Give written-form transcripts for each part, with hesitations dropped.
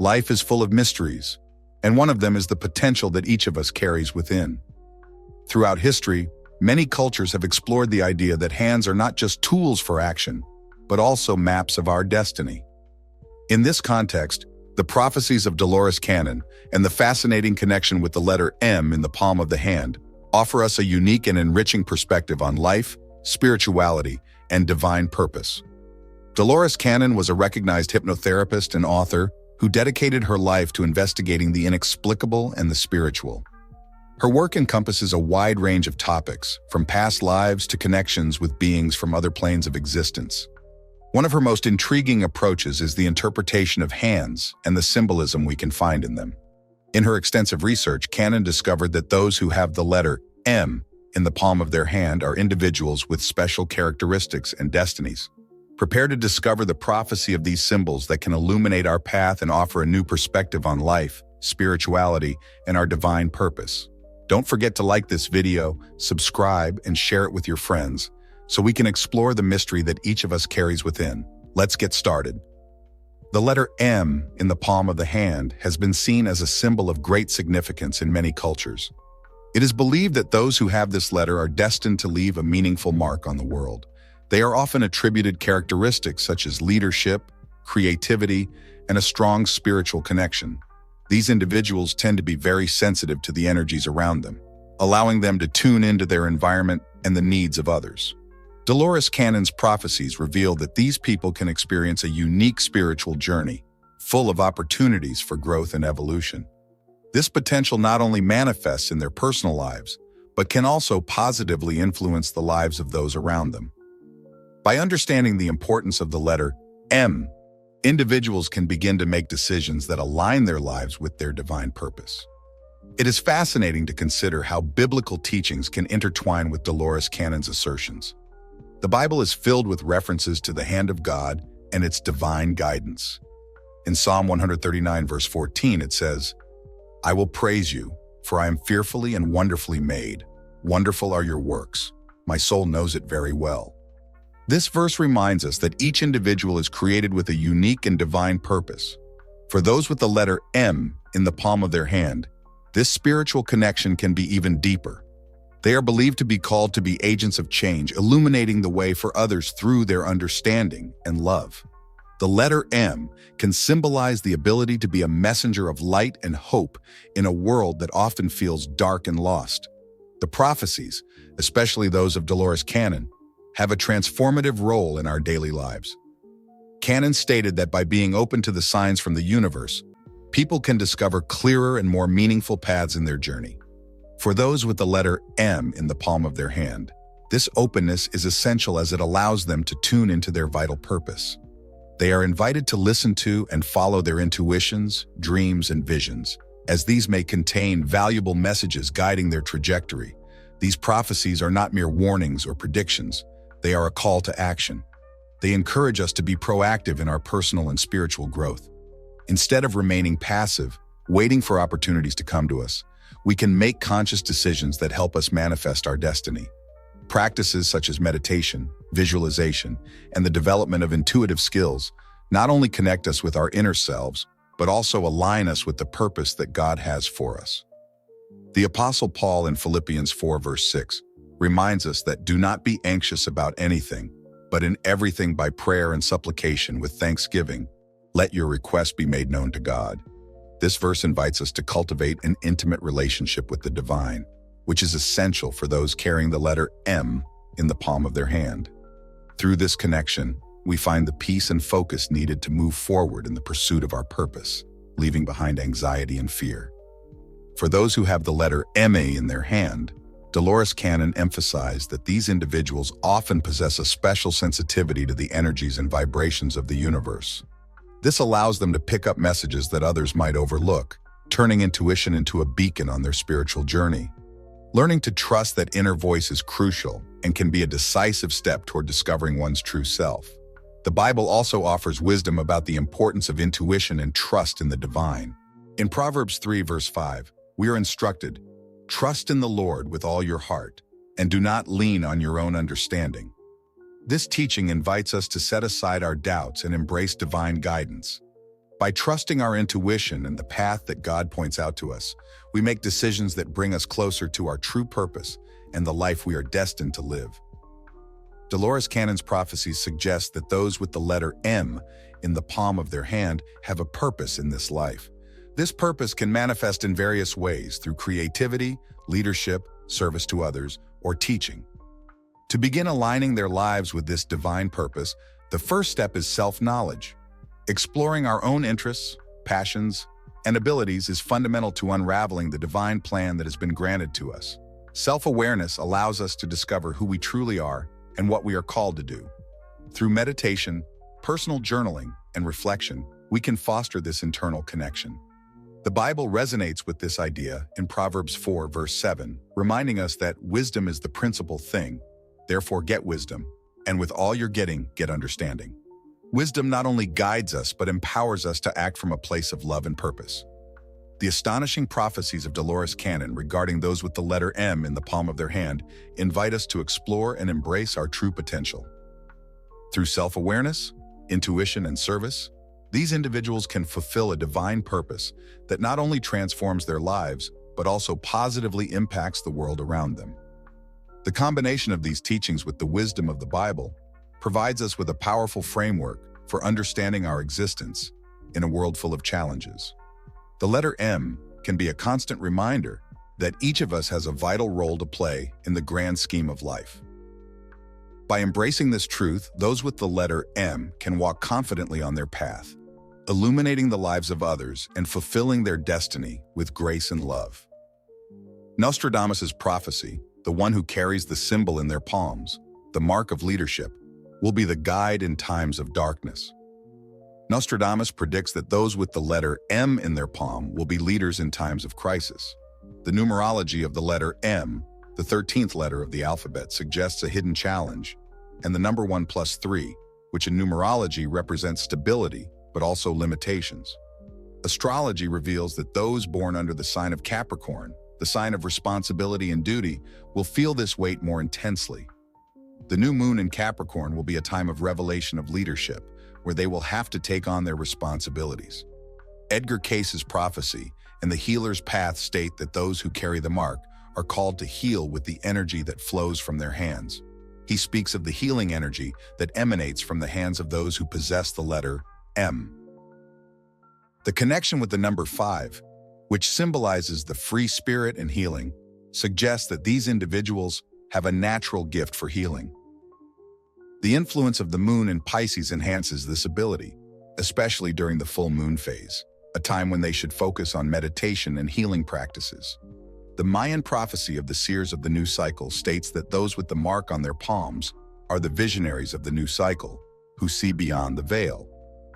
Life is full of mysteries, and one of them is the potential that each of us carries within. Throughout history, many cultures have explored the idea that hands are not just tools for action, but also maps of our destiny. In this context, the Prophecies of Dolores canon and the fascinating connection with the letter M in the palm of the hand offer us a unique and enriching perspective on life, spirituality, and divine purpose. Dolores Cannon was a recognized hypnotherapist and author who dedicated her life to investigating the inexplicable and the spiritual. Her work encompasses a wide range of topics, from past lives to connections with beings from other planes of existence. One of her most intriguing approaches is the interpretation of hands and the symbolism we can find in them. In her extensive research, Cannon discovered that those who have the letter M in the palm of their hand are individuals with special characteristics and destinies. Prepare to discover the prophecy of these symbols that can illuminate our path and offer a new perspective on life, spirituality, and our divine purpose. Don't forget to like this video, subscribe, and share it with your friends, so we can explore the mystery that each of us carries within. Let's get started. The letter M in the palm of the hand has been seen as a symbol of great significance in many cultures. It is believed that those who have this letter are destined to leave a meaningful mark on the world. They are often attributed characteristics such as leadership, creativity, and a strong spiritual connection. These individuals tend to be very sensitive to the energies around them, allowing them to tune into their environment and the needs of others. Dolores Cannon's prophecies reveal that these people can experience a unique spiritual journey, full of opportunities for growth and evolution. This potential not only manifests in their personal lives, but can also positively influence the lives of those around them. By understanding the importance of the letter M, individuals can begin to make decisions that align their lives with their divine purpose. It is fascinating to consider how biblical teachings can intertwine with Dolores Cannon's assertions. The Bible is filled with references to the hand of God and its divine guidance. In Psalm 139, verse 14, it says, "I will praise you, for I am fearfully and wonderfully made. Wonderful are your works. My soul knows it very well." This verse reminds us that each individual is created with a unique and divine purpose. For those with the letter M in the palm of their hand, this spiritual connection can be even deeper. They are believed to be called to be agents of change, illuminating the way for others through their understanding and love. The letter M can symbolize the ability to be a messenger of light and hope in a world that often feels dark and lost. The prophecies, especially those of Dolores Cannon, have a transformative role in our daily lives. Cannon stated that by being open to the signs from the universe, people can discover clearer and more meaningful paths in their journey. For those with the letter M in the palm of their hand, this openness is essential as it allows them to tune into their vital purpose. They are invited to listen to and follow their intuitions, dreams, and visions, as these may contain valuable messages guiding their trajectory. These prophecies are not mere warnings or predictions. They are a call to action. They encourage us to be proactive in our personal and spiritual growth. Instead of remaining passive, waiting for opportunities to come to us, we can make conscious decisions that help us manifest our destiny. Practices such as meditation, visualization, and the development of intuitive skills not only connect us with our inner selves, but also align us with the purpose that God has for us. The Apostle Paul in Philippians 4, verse 6, reminds us that do not be anxious about anything, but in everything by prayer and supplication with thanksgiving, let your requests be made known to God. This verse invites us to cultivate an intimate relationship with the divine, which is essential for those carrying the letter M in the palm of their hand. Through this connection, we find the peace and focus needed to move forward in the pursuit of our purpose, leaving behind anxiety and fear. For those who have the letter MA in their hand, Dolores Cannon emphasized that these individuals often possess a special sensitivity to the energies and vibrations of the universe. This allows them to pick up messages that others might overlook, turning intuition into a beacon on their spiritual journey. Learning to trust that inner voice is crucial and can be a decisive step toward discovering one's true self. The Bible also offers wisdom about the importance of intuition and trust in the divine. In Proverbs 3, verse 5, we are instructed, "Trust in the Lord with all your heart, and do not lean on your own understanding." This teaching invites us to set aside our doubts and embrace divine guidance. By trusting our intuition and the path that God points out to us, we make decisions that bring us closer to our true purpose and the life we are destined to live. Dolores Cannon's prophecies suggest that those with the letter M in the palm of their hand have a purpose in this life. This purpose can manifest in various ways through creativity, leadership, service to others, or teaching. To begin aligning their lives with this divine purpose, the first step is self-knowledge. Exploring our own interests, passions, and abilities is fundamental to unraveling the divine plan that has been granted to us. Self-awareness allows us to discover who we truly are and what we are called to do. Through meditation, personal journaling, and reflection, we can foster this internal connection. The Bible resonates with this idea in Proverbs 4, verse 7, reminding us that wisdom is the principal thing. Therefore, get wisdom, and with all you're getting, get understanding. Wisdom not only guides us, but empowers us to act from a place of love and purpose. The astonishing prophecies of Dolores Cannon regarding those with the letter M in the palm of their hand invite us to explore and embrace our true potential. Through self-awareness, intuition, and service, these individuals can fulfill a divine purpose that not only transforms their lives, but also positively impacts the world around them. The combination of these teachings with the wisdom of the Bible provides us with a powerful framework for understanding our existence in a world full of challenges. The letter M can be a constant reminder that each of us has a vital role to play in the grand scheme of life. By embracing this truth, those with the letter M can walk confidently on their path, illuminating the lives of others and fulfilling their destiny with grace and love. Nostradamus' prophecy, the one who carries the symbol in their palms, the mark of leadership, will be the guide in times of darkness. Nostradamus predicts that those with the letter M in their palm will be leaders in times of crisis. The numerology of the letter M, the 13th letter of the alphabet, suggests a hidden challenge, and the number 1 plus 3, which in numerology represents stability, but also limitations. Astrology reveals that those born under the sign of Capricorn, the sign of responsibility and duty, will feel this weight more intensely. The new moon in Capricorn will be a time of revelation of leadership, where they will have to take on their responsibilities. Edgar Case's prophecy and the healer's path state that those who carry the mark are called to heal with the energy that flows from their hands. He speaks of the healing energy that emanates from the hands of those who possess the letter M. The connection with the number 5, which symbolizes the free spirit and healing, suggests that these individuals have a natural gift for healing. The influence of the moon in Pisces enhances this ability, especially during the full moon phase, a time when they should focus on meditation and healing practices. The Mayan prophecy of the seers of the new cycle states that those with the mark on their palms are the visionaries of the new cycle, who see beyond the veil.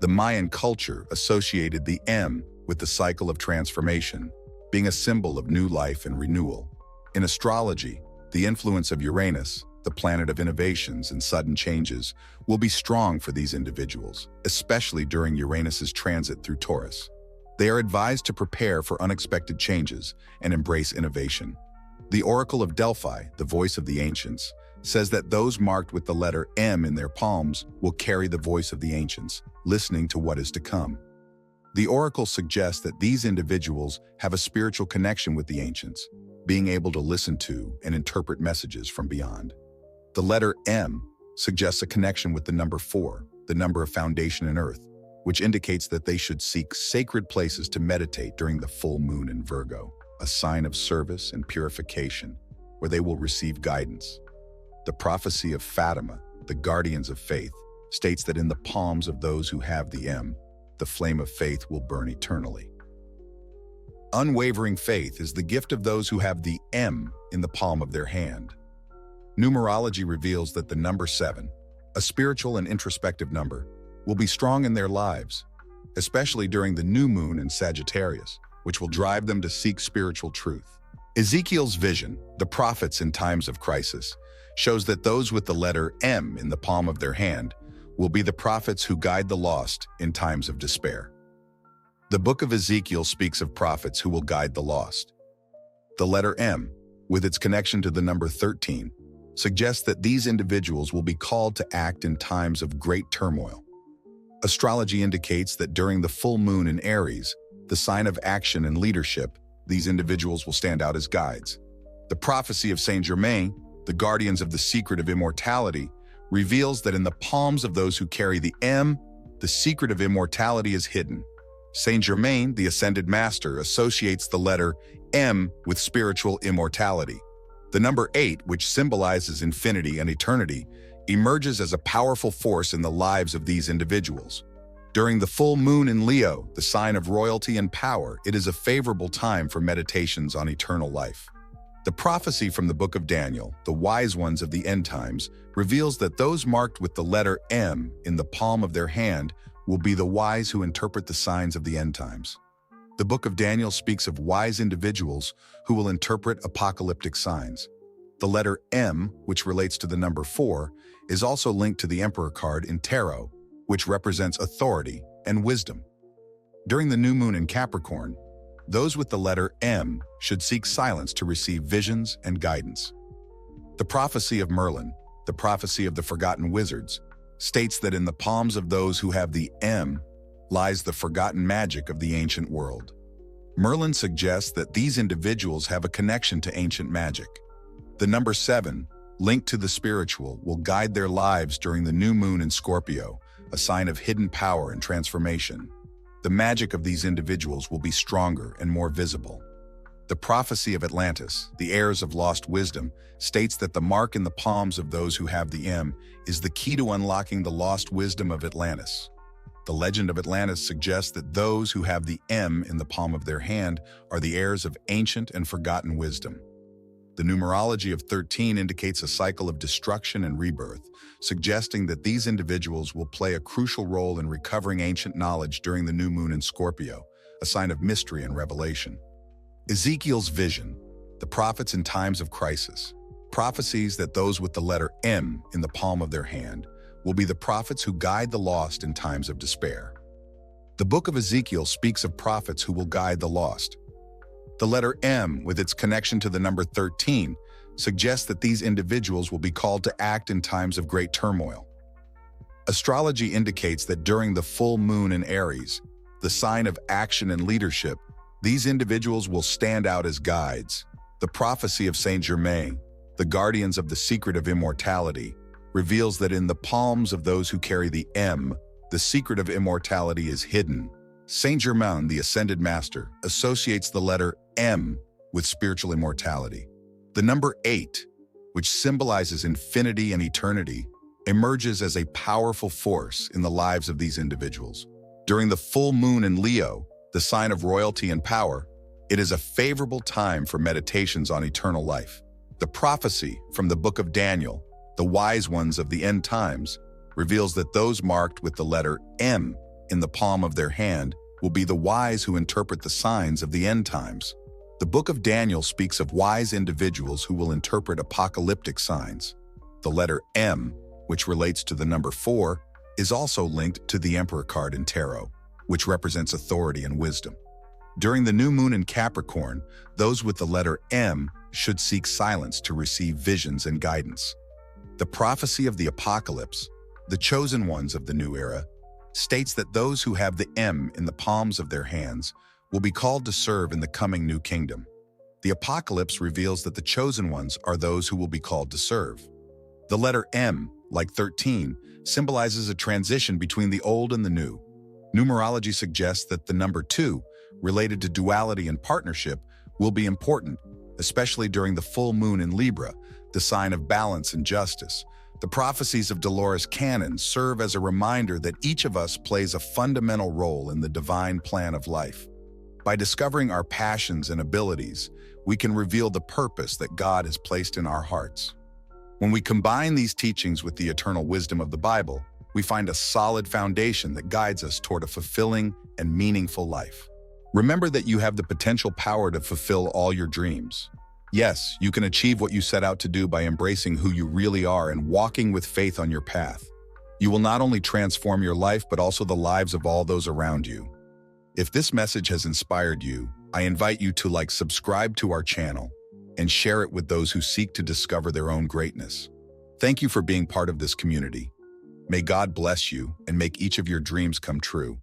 The Mayan culture associated the M with the cycle of transformation, being a symbol of new life and renewal. In astrology, the influence of Uranus, the planet of innovations and sudden changes, will be strong for these individuals, especially during Uranus's transit through Taurus. They are advised to prepare for unexpected changes and embrace innovation. The Oracle of Delphi, the voice of the ancients, says that those marked with the letter M in their palms will carry the voice of the ancients, listening to what is to come. The oracle suggests that these individuals have a spiritual connection with the ancients, being able to listen to and interpret messages from beyond. The letter M suggests a connection with the number 4, the number of foundation and earth, which indicates that they should seek sacred places to meditate during the full moon in Virgo, a sign of service and purification, where they will receive guidance. The prophecy of Fatima, the guardians of faith, states that in the palms of those who have the M, the flame of faith will burn eternally. Unwavering faith is the gift of those who have the M in the palm of their hand. Numerology reveals that the number 7, a spiritual and introspective number, will be strong in their lives, especially during the new moon in Sagittarius, which will drive them to seek spiritual truth. Ezekiel's vision, the prophets in times of crisis, shows that those with the letter M in the palm of their hand will be the prophets who guide the lost in times of despair. The book of Ezekiel speaks of prophets who will guide the lost. The letter M, with its connection to the number 13, suggests that these individuals will be called to act in times of great turmoil. Astrology indicates that during the full moon in Aries, the sign of action and leadership, these individuals will stand out as guides. The prophecy of Saint Germain, the guardians of the secret of immortality, reveals that in the palms of those who carry the M, the secret of immortality is hidden. Saint Germain, the ascended master, associates the letter M with spiritual immortality. The number 8, which symbolizes infinity and eternity, emerges as a powerful force in the lives of these individuals. During the full moon in Leo, the sign of royalty and power, it is a favorable time for meditations on eternal life. The prophecy from the book of Daniel, the wise ones of the end times, reveals that those marked with the letter M in the palm of their hand will be the wise who interpret the signs of the end times. The book of Daniel speaks of wise individuals who will interpret apocalyptic signs. The letter M, which relates to the number 4, is also linked to the Emperor card in Tarot, which represents authority and wisdom. During the new moon in Capricorn, those with the letter M should seek silence to receive visions and guidance. The prophecy of Merlin, the prophecy of the forgotten wizards, states that in the palms of those who have the M lies the forgotten magic of the ancient world. Merlin suggests that these individuals have a connection to ancient magic. The number 7, linked to the spiritual, will guide their lives during the new moon in Scorpio, a sign of hidden power and transformation. The magic of these individuals will be stronger and more visible. The prophecy of Atlantis, the heirs of lost wisdom, states that the mark in the palms of those who have the M is the key to unlocking the lost wisdom of Atlantis. The legend of Atlantis suggests that those who have the M in the palm of their hand are the heirs of ancient and forgotten wisdom. The numerology of 13 indicates a cycle of destruction and rebirth, suggesting that these individuals will play a crucial role in recovering ancient knowledge during the new moon in Scorpio, a sign of mystery and revelation. Ezekiel's vision, the prophets in times of crisis, prophecies that those with the letter M in the palm of their hand will be the prophets who guide the lost in times of despair. The book of Ezekiel speaks of prophets who will guide the lost. The letter M, with its connection to the number 13, suggests that these individuals will be called to act in times of great turmoil. Astrology indicates that during the full moon in Aries, the sign of action and leadership, these individuals will stand out as guides. The prophecy of Saint Germain, the guardians of the secret of immortality, reveals that in the palms of those who carry the M, the secret of immortality is hidden. Saint Germain, the ascended master, associates the letter M with spiritual immortality. The number 8, which symbolizes infinity and eternity, emerges as a powerful force in the lives of these individuals. During the full moon in Leo, the sign of royalty and power, it is a favorable time for meditations on eternal life. The prophecy from the book of Daniel, the wise ones of the end times, reveals that those marked with the letter M in the palm of their hand will be the wise who interpret the signs of the end times. The book of Daniel speaks of wise individuals who will interpret apocalyptic signs. The letter M, which relates to the number 4, is also linked to the Emperor card in Tarot, which represents authority and wisdom. During the new moon in Capricorn, those with the letter M should seek silence to receive visions and guidance. The prophecy of the apocalypse, the chosen ones of the new era, states that those who have the M in the palms of their hands will be called to serve in the coming new kingdom. The apocalypse reveals that the chosen ones are those who will be called to serve. The letter M, like 13, symbolizes a transition between the old and the new. Numerology suggests that the number 2, related to duality and partnership, will be important, especially during the full moon in Libra, the sign of balance and justice. The prophecies of Dolores canon serve as a reminder that each of us plays a fundamental role in the divine plan of life. By discovering our passions and abilities, we can reveal the purpose that God has placed in our hearts. When we combine these teachings with the eternal wisdom of the Bible, we find a solid foundation that guides us toward a fulfilling and meaningful life. Remember that you have the potential power to fulfill all your dreams. Yes, you can achieve what you set out to do by embracing who you really are and walking with faith on your path. You will not only transform your life, but also the lives of all those around you. If this message has inspired you, I invite you to subscribe to our channel and share it with those who seek to discover their own greatness. Thank you for being part of this community. May God bless you and make each of your dreams come true.